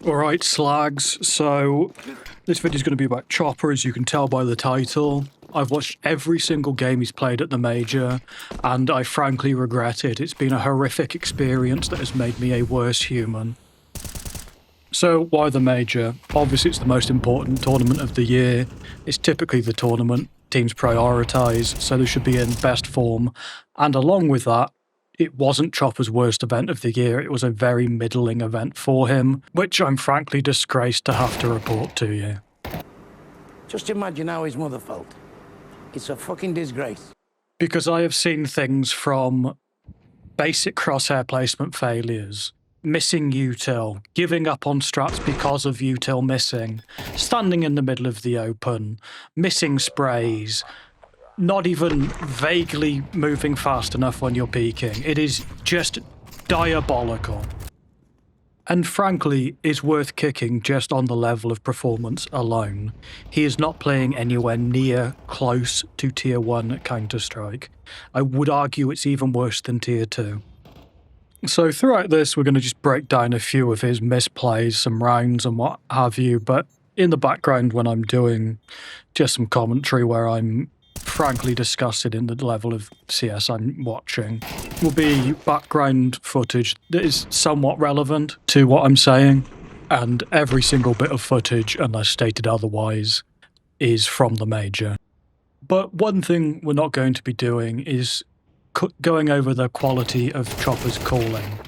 Alright, slags, so this video is going to be about Chopper, as you can tell by the title. I've watched every single game he's played at the Major, and I frankly regret it. It's been a horrific experience that has made me a worse human. So, why the Major? Obviously it's the most important tournament of the year. It's typically the tournament teams prioritise, so they should be in best form. And along with that, it wasn't Chopper's worst event of the year, it was a very middling event for him, which I'm frankly disgraced to have to report to you. Just imagine how his mother felt. It's a fucking disgrace. Because I have seen things from basic crosshair placement failures, missing util, giving up on strats because of util missing, standing in the middle of the open, missing sprays, not even vaguely moving fast enough when you're peeking. It is just diabolical. And frankly, is worth kicking just on the level of performance alone. He is not playing anywhere near close to Tier 1 Counter-Strike. I would argue it's even worse than Tier 2. So throughout this, we're going to just break down a few of his misplays, some rounds and what have you, but in the background when I'm doing just some commentary where I'm frankly disgusted in the level of CS I'm watching, will be background footage that is somewhat relevant to what I'm saying, and every single bit of footage, unless stated otherwise, is from the Major. But one thing we're not going to be doing is going over the quality of Chopper's calling.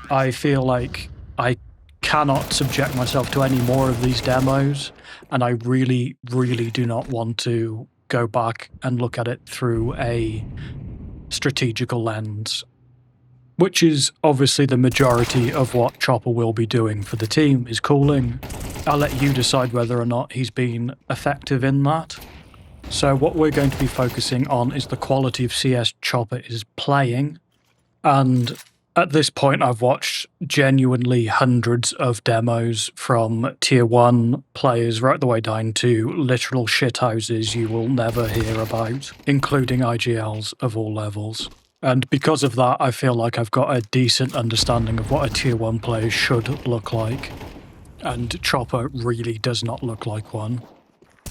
I feel like I cannot subject myself to any more of these demos, and I really, really do not want to go back and look at it through a strategical lens, which is obviously the majority of what Chopper will be doing for the team, is calling. I'll let you decide whether or not he's been effective in that. So what we're going to be focusing on is the quality of CS Chopper is playing, and at this point I've watched genuinely hundreds of demos from Tier 1 players right the way down to literal shithouses you will never hear about, including IGLs of all levels. And because of that, I feel like I've got a decent understanding of what a Tier 1 player should look like, and Chopper really does not look like one.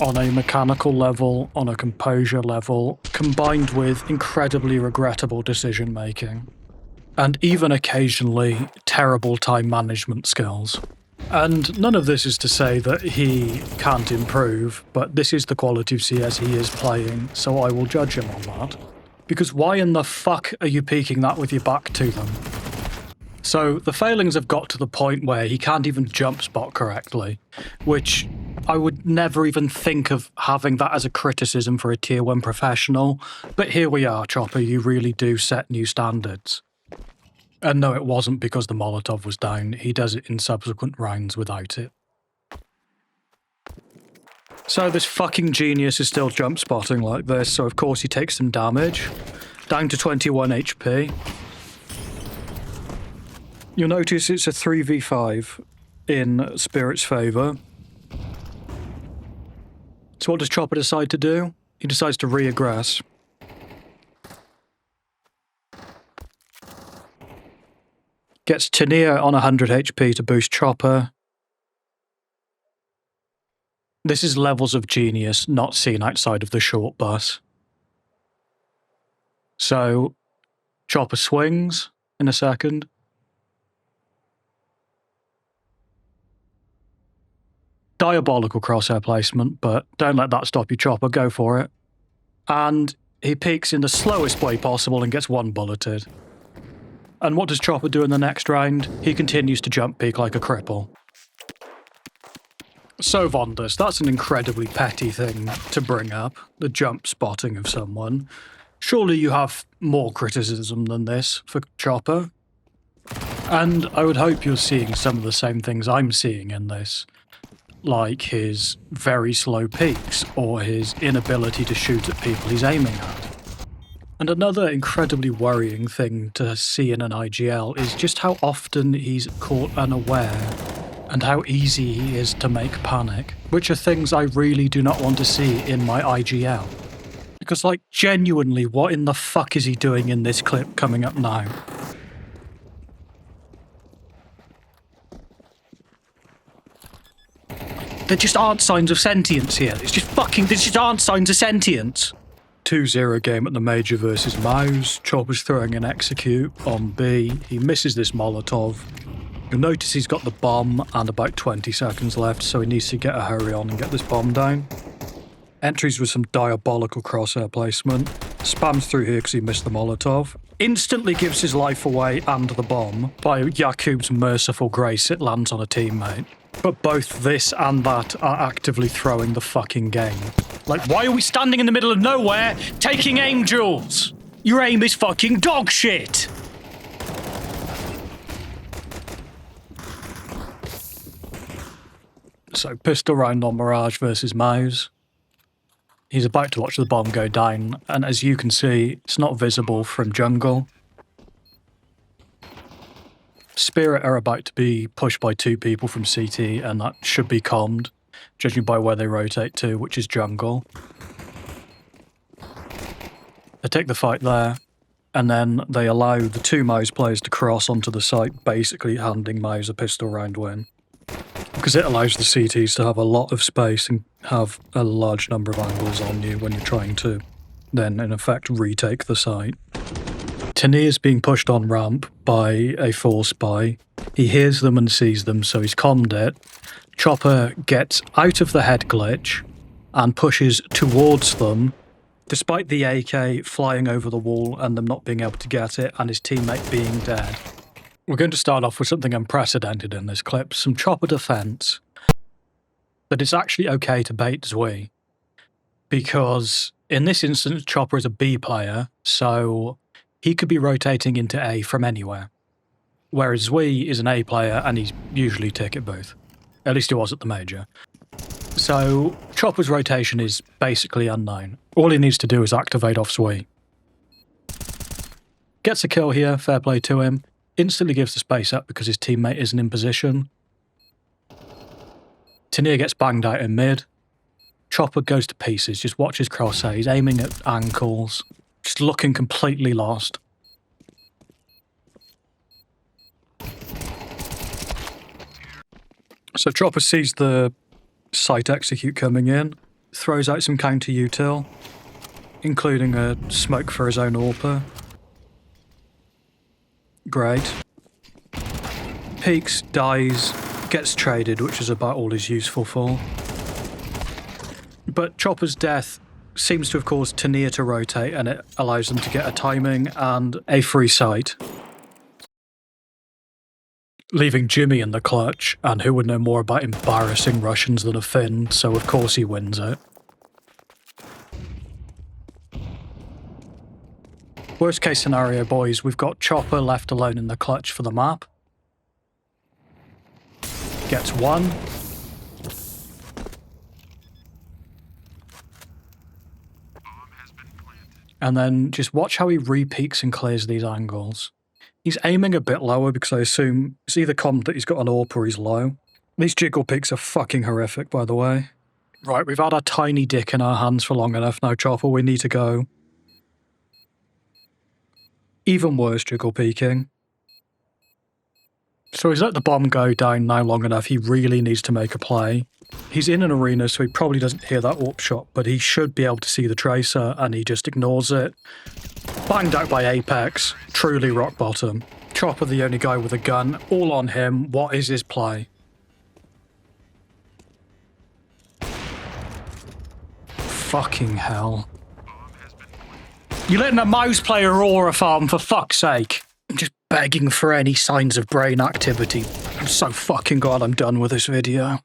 On a mechanical level, on a composure level, combined with incredibly regrettable decision making. And even occasionally terrible time management skills. And none of this is to say that he can't improve, but this is the quality of CS he is playing, so I will judge him on that. Because why in the fuck are you peeking that with your back to them? So the failings have got to the point where he can't even jump spot correctly, which I would never even think of having that as a criticism for a Tier 1 professional, but here we are, Chopper, you really do set new standards. And no, it wasn't because the Molotov was down. He does it in subsequent rounds without it. So this fucking genius is still jump spotting like this, so of course he takes some damage. Down to 21 HP. You'll notice it's a 3v5 in Spirit's favour. So what does Chopper decide to do? He decides to re-aggress. Gets Tania on 100 HP to boost Chopper. This is levels of genius not seen outside of the short bus. So, Chopper swings in a second. Diabolical crosshair placement, but don't let that stop you, Chopper, go for it. And he peeks in the slowest way possible and gets one bulleted. And what does Chopper do in the next round? He continues to jump peek like a cripple. So VONDAS, that's an incredibly petty thing to bring up, the jump spotting of someone. Surely you have more criticism than this for Chopper. And I would hope you're seeing some of the same things I'm seeing in this, like his very slow peaks or his inability to shoot at people he's aiming at. And another incredibly worrying thing to see in an IGL is just how often he's caught unaware and how easy he is to make panic, which are things I really do not want to see in my IGL. Because, like, genuinely, what in the fuck is he doing in this clip coming up now? there just aren't signs of sentience here. It's just fucking, there just aren't signs of sentience. 2-0 game at the Major versus Mouse. Chopper's throwing an execute on B. He misses this Molotov. You'll notice he's got the bomb and about 20 seconds left, so he needs to get a hurry on and get this bomb down. Entries with some diabolical crosshair placement. Spams through here because he missed the Molotov. Instantly gives his life away and the bomb. By Yakub's merciful grace, it lands on a teammate. But both this and that are actively throwing the fucking game. Like, why are we standing in the middle of nowhere taking aim duels? Your aim is fucking dog shit! So, pistol round on Mirage versus Mouse. He's about to watch the bomb go down, and as you can see, it's not visible from jungle. Spirit are about to be pushed by 2 people from CT, and that should be calmed, judging by where they rotate to, which is jungle. They take the fight there, and then they allow the 2 Mouse players to cross onto the site, basically handing Mouse a pistol round win. Because it allows the CTs to have a lot of space and have a large number of angles on you when you're trying to then, in effect, retake the site. Tani is being pushed on ramp by a 4 spy. He hears them and sees them, so he's calmed it. Chopper gets out of the head glitch and pushes towards them, despite the AK flying over the wall and them not being able to get it and his teammate being dead. We're going to start off with something unprecedented in this clip, some Chopper defense. That it's actually okay to bait Zui. Because in this instance, Chopper is a B player, so he could be rotating into A from anywhere. Whereas Zui is an A player and he's usually ticket booth. At least he was at the Major. So Chopper's rotation is basically unknown. All he needs to do is activate off Zui. Gets a kill here, fair play to him. Instantly gives the space up because his teammate isn't in position. Tania gets banged out in mid. Chopper goes to pieces, just watches crosshair. He's aiming at ankles, just looking completely lost. So Chopper sees the site execute coming in, throws out some counter util, including a smoke for his own AWPer. Great. Peeks, dies, gets traded, which is about all he's useful for. But Chopper's death seems to have caused Tania to rotate, and it allows them to get a timing and a free sight. Leaving Jimmy in the clutch, and who would know more about embarrassing Russians than a Finn, so of course he wins it. Worst case scenario, boys, we've got Chopper left alone in the clutch for the map. Gets 1. And then just watch how he re-peeks and clears these angles. He's aiming a bit lower because I assume it's either comp that he's got an AWP or he's low. These jiggle peeks are fucking horrific, by the way. Right, we've had our tiny dick in our hands for long enough now, Chopper. We need to go. Even worse jiggle peeking. So he's let the bomb go down now long enough. He really needs to make a play. He's in an arena, so he probably doesn't hear that AWP shot, but he should be able to see the tracer, and he just ignores it. Banged out by Apex. Truly rock bottom. Chopper, the only guy with a gun. All on him. What is his play? Fucking hell. You're letting a Mouse play Aurora farm, for fuck's sake. I'm just begging for any signs of brain activity. I'm so fucking glad I'm done with this video.